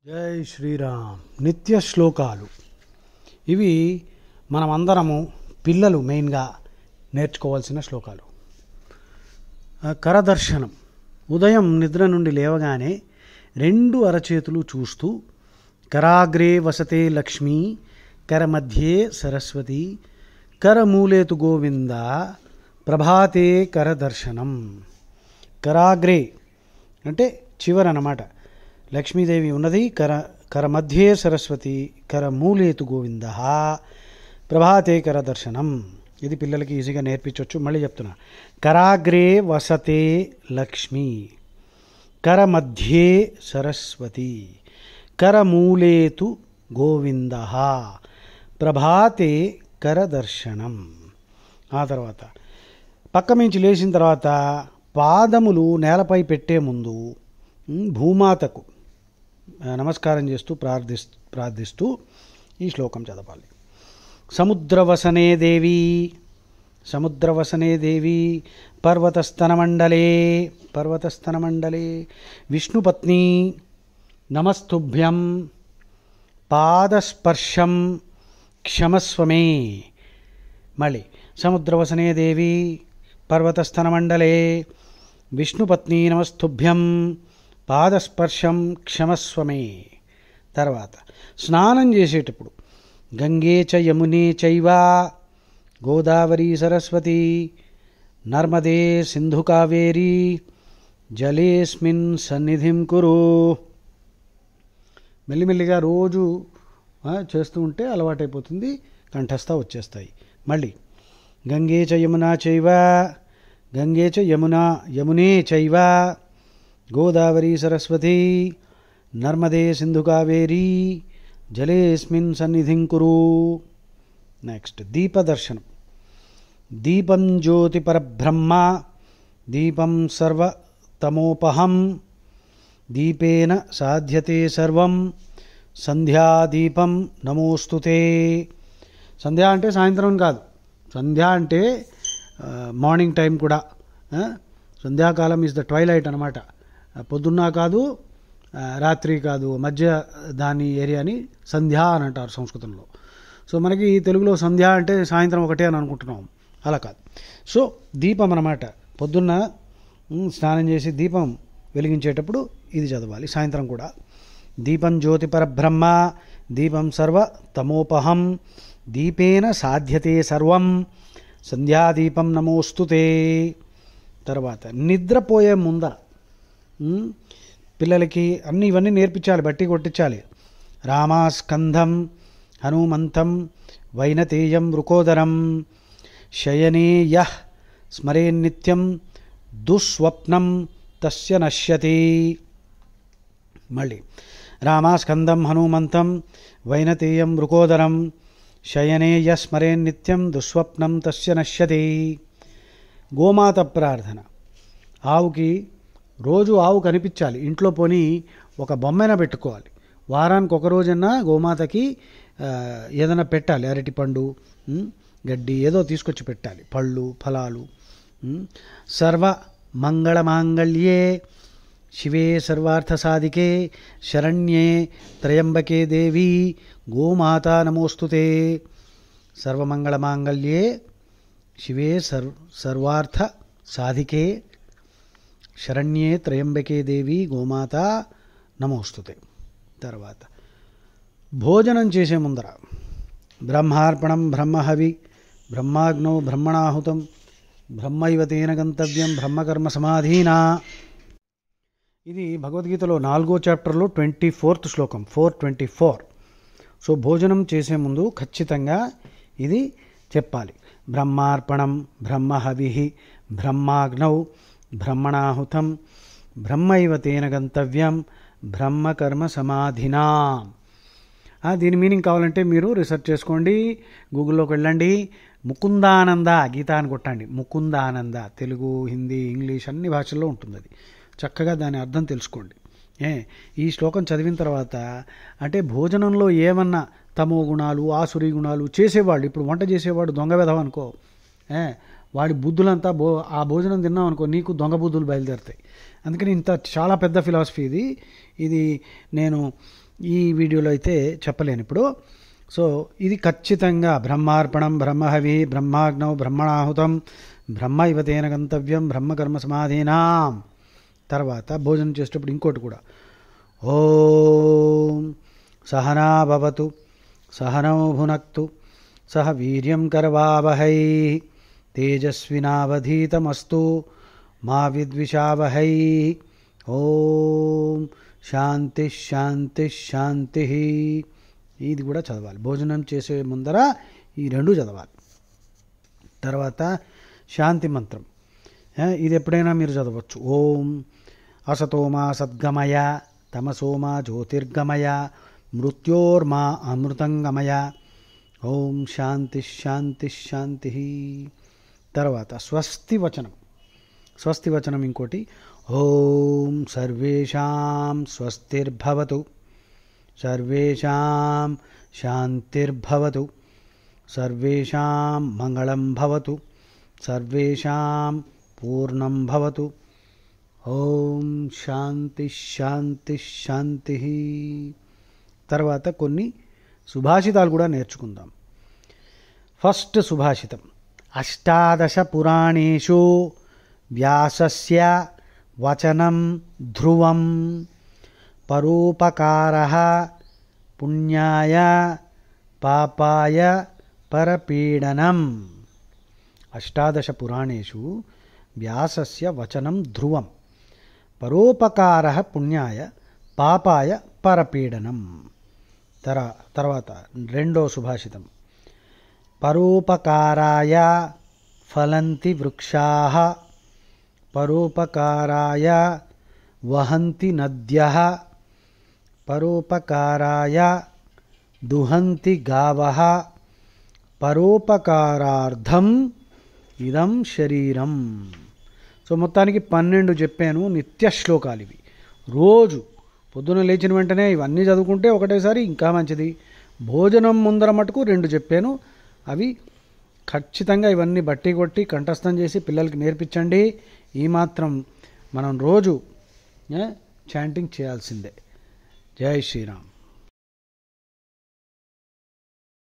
జై శ్రీరామ్. నిత్య శ్లోకాలు ఇవి మనమందరము పిల్లలు మెయిన్గా నేర్చుకోవాల్సిన శ్లోకాలు. కరదర్శనం. ఉదయం నిద్ర నుండి లేవగానే రెండు అరచేతులు చూస్తూ కరాగ్రే వసతే లక్ష్మీ కరమధ్యే సరస్వతి కరమూలేతు గోవింద ప్రభాతే కరదర్శనం. కరాగ్రే అంటే చివరన్నమాట. లక్ష్మీదేవి ఉన్నది కరమధ్యే సరస్వతి కరమూలేతు గోవింద ప్రభాతే కరదర్శనం. ఇది పిల్లలకి ఈజీగా నేర్పించవచ్చు. మళ్ళీ చెప్తున్నా. కరాగ్రే వసతే లక్ష్మీ కరమధ్యే సరస్వతి కరమూలేతు గోవింద ప్రభాతే కరదర్శనం. ఆ తర్వాత పక్క నుంచి లేచిన తర్వాత పాదములు నేలపై పెట్టే ముందు భూమాతకు నమస్కారం చేస్తూ ప్రార్థిస్తూ ఈ శ్లోకం చదవాలి. సముద్రవసనే దేవి పర్వతస్తనమండలే విష్ణుపత్ని నమస్తుభ్యం పాదస్పర్శం క్షమస్వమే. మళ్ళీ సముద్రవసనే దేవి పర్వతస్తనమండలే విష్ణుపత్ని నమస్తుభ్యం పాదస్పర్శం క్షమస్వమే. తర్వాత స్నానం చేసేటప్పుడు గంగే చ యమునే చైవ గోదావరి సరస్వతి నర్మదే సింధు కావేరీ జలేస్మిన్ సన్నిధిం కురు. మెల్లిమెల్లిగా రోజు చేస్తూ ఉంటే అలవాటైపోతుంది, కంఠస్థ వచ్చేస్తాయి. మళ్ళీ గంగే చ యమునే చైవ గోదావరి సరస్వతి నర్మదే సింధు కావేరీ జలేస్మిన్ సన్నిధిం కురు. నెక్స్ట్ దీపదర్శనం. దీపం జ్యోతి పరబ్రహ్మ దీపం సర్వతమోపహం దీపేన సాధ్యతే సర్వం సంధ్యాదీపం నమోస్తుతే. సంధ్య అంటే సాయంత్రం కాదు, సంధ్య అంటే మార్నింగ్ టైం కూడా. సంధ్యాకాలం ఈజ్ ద ట్వైలైట్ అనమాట. పొద్దున్న కాదు, రాత్రి కాదు, మధ్య దాని ఏరియాని సంధ్య అని అంటారు సంస్కృతంలో. సో మనకి తెలుగులో సంధ్య అంటే సాయంత్రం ఒకటే అని అనుకుంటున్నాం, అలా కాదు. సో దీపం అన్నమాట. పొద్దున్న స్నానం చేసి దీపం వెలిగించేటప్పుడు ఇది చదవాలి. సాయంత్రం కూడా దీపం జ్యోతి పరబ్రహ్మ దీపం సర్వ తమోపహం దీపేన సాధ్యతే సర్వం సంధ్యాదీపం నమోస్తుతే. తర్వాత నిద్రపోయే ముందర పిల్లలకి ఇవన్నీ నేర్పించాలి, బట్టి కొట్టించాలి. రామాస్కంధం హనుమంతం వైనతేయం వృకోదరం శయనే యః స్మరేన్నిత్యం దుస్వప్నం తస్య నశ్యతి. మళ్ళీ రామాస్కందం హనుమంతం వైనతేయం వృకోదరం శయనే యః స్మరేన్నిత్యం దుస్వప్నం తస్య నశ్యతి. గోమాత ప్రార్థన. రోజు ఆవు కనిపించాలి ఇంట్లో. పోని ఒక బొమ్మైనా పెట్టుకోవాలి. వారానికి ఒక రోజన్నా గోమాతకి ఏదైనా పెట్టాలి. అరటిపండు, గడ్డి ఏదో తీసుకొచ్చి పెట్టాలి, పళ్ళు ఫలాలు. సర్వ మంగళ మాంగళ్యే శివే సర్వార్థ సాధికే శరణ్యే త్రయంబకే దేవి గోమాత నమోస్తుతే. సర్వమంగళ మాంగళ్యే శివే సర్వార్థ సాధికే శరణ్యే త్రయంబకే దేవి గోమాత నమోస్తుతే. తర్వాత భోజనం చేసే ముందర బ్రహ్మార్పణం బ్రహ్మహవి బ్రహ్మాగ్నో బ్రహ్మణాహుతం బ్రహ్మైవ తేన గంతవ్యం బ్రహ్మకర్మ సమాధీనా. ఇది భగవద్గీతలో 4వ చాప్టర్లో 24th శ్లోకం 424. సో భోజనం చేసే ముందు ఖచ్చితంగా ఇది చెప్పాలి. బ్రహ్మార్పణం బ్రహ్మహవి బ్రహ్మాగ్నౌ బ్రహ్మణాహుతం బ్రహ్మైవ తేన గంతవ్యం బ్రహ్మకర్మ సమాధినా. దీని మీనింగ్ కావాలంటే మీరు రీసెర్చ్ చేసుకోండి, గూగుల్లోకి వెళ్ళండి. ముకుందానంద గీత అని కొట్టండి. ముకుందానంద తెలుగు, హిందీ, ఇంగ్లీష్ అన్ని భాషల్లో ఉంటుంది. అది చక్కగా దాని అర్థం తెలుసుకోండి. ఈ శ్లోకం చదివిన తర్వాత అంటే భోజనంలో ఏమన్నా తమో గుణాలు ఆసురీ గుణాలు చేసేవాళ్ళు, ఇప్పుడు వంట చేసేవాడు దొంగ వెధవ అనుకో, వాడి బుద్ధులంతా ఆ భోజనం తిన్నాం అనుకో నీకు దొంగ బుద్ధులు బయలుదేరుతాయి. అందుకని ఇంత చాలా పెద్ద ఫిలాసఫీ ఇది. నేను ఈ వీడియోలో అయితే చెప్పలేను ఇప్పుడు. సో ఇది ఖచ్చితంగా బ్రహ్మార్పణం, బ్రహ్మహవి, బ్రహ్మాగ్నౌ, బ్రహ్మణాహుతం, బ్రహ్మ ఇవతేన గంతవ్యం, బ్రహ్మకర్మ సమాధీనాం. తర్వాత భోజనం చేసేటప్పుడు ఇంకోటి కూడా, ఓం సహనా భవతు సహనౌ భునక్తు సహ వీర్యం కరవావహై తేజస్వినావధీతమస్తు మా విద్విషావహై. ఓం శాంతి శాంతి శాంతి. ఇది కూడా చదవాలి భోజనం చేసే ముందర, ఈ రెండు చదవాలి. తర్వాత శాంతి మంత్రం, ఇది ఎప్పుడైనా మీరు చదవచ్చు. ఓం అసతోమా సద్గమయ, తమసోమా జ్యోతిర్గమయ, మృత్యోర్మా అమృతంగమయ. ఓం శాంతి శాంతి శాంతి. తర్వాత స్వస్తి వచనం. స్వస్తి వచనం ఇంకోటి, ఓం సర్వేషాం స్వస్తిర్భవతు, సర్వేషాం శాంతిర్భవతు, సర్వేషాం మంగళం భవతు, సర్వేషాం పూర్ణం భవతు. ఓం శాంతి శాంతి శాంతి. తర్వాత కొన్ని సుభాషితాలు కూడా నేర్చుకుందాం. ఫస్ట్ సుభాషితం, అష్టాదశ పురాణేషు వ్యాసస్య వచనం ధ్రువం, పరోపకారః పుణ్యాయ పాపాయ పరపీడనం. అష్టాదశ పురాణేషు వ్యాసస్య వచనం ధ్రువం, పరోపకారః పుణ్యాయ పాపాయ పరపీడనం. తర్వాత రెండో సుభాషితం, పరోపకారాయ ఫలంతి వృక్షాః, పరోపకారాయ వహంతి నద్యః, పరోపకారాయ దుహంతి గావః, పరోపకారార్థం ఇదం శరీరం. సో మొత్తానికి 12 చెప్పాను, నిత్య శ్లోకాలు ఇవి. రోజు పొద్దున లేచిన వెంటనే ఇవన్నీ చదువుకుంటే ఒకటేసారి ఇంకా మంచిది. భోజనం ముందర మటుకు 2 చెప్పాను, అవి ఖచ్చితంగా ఇవన్నీ బట్టి కొట్టి కంఠస్థం చేసి పిల్లలకి నేర్పించండి. ఈ మాత్రం మనం రోజు చాంటింగ్ చేయాల్సిందే. జై శ్రీరామ్.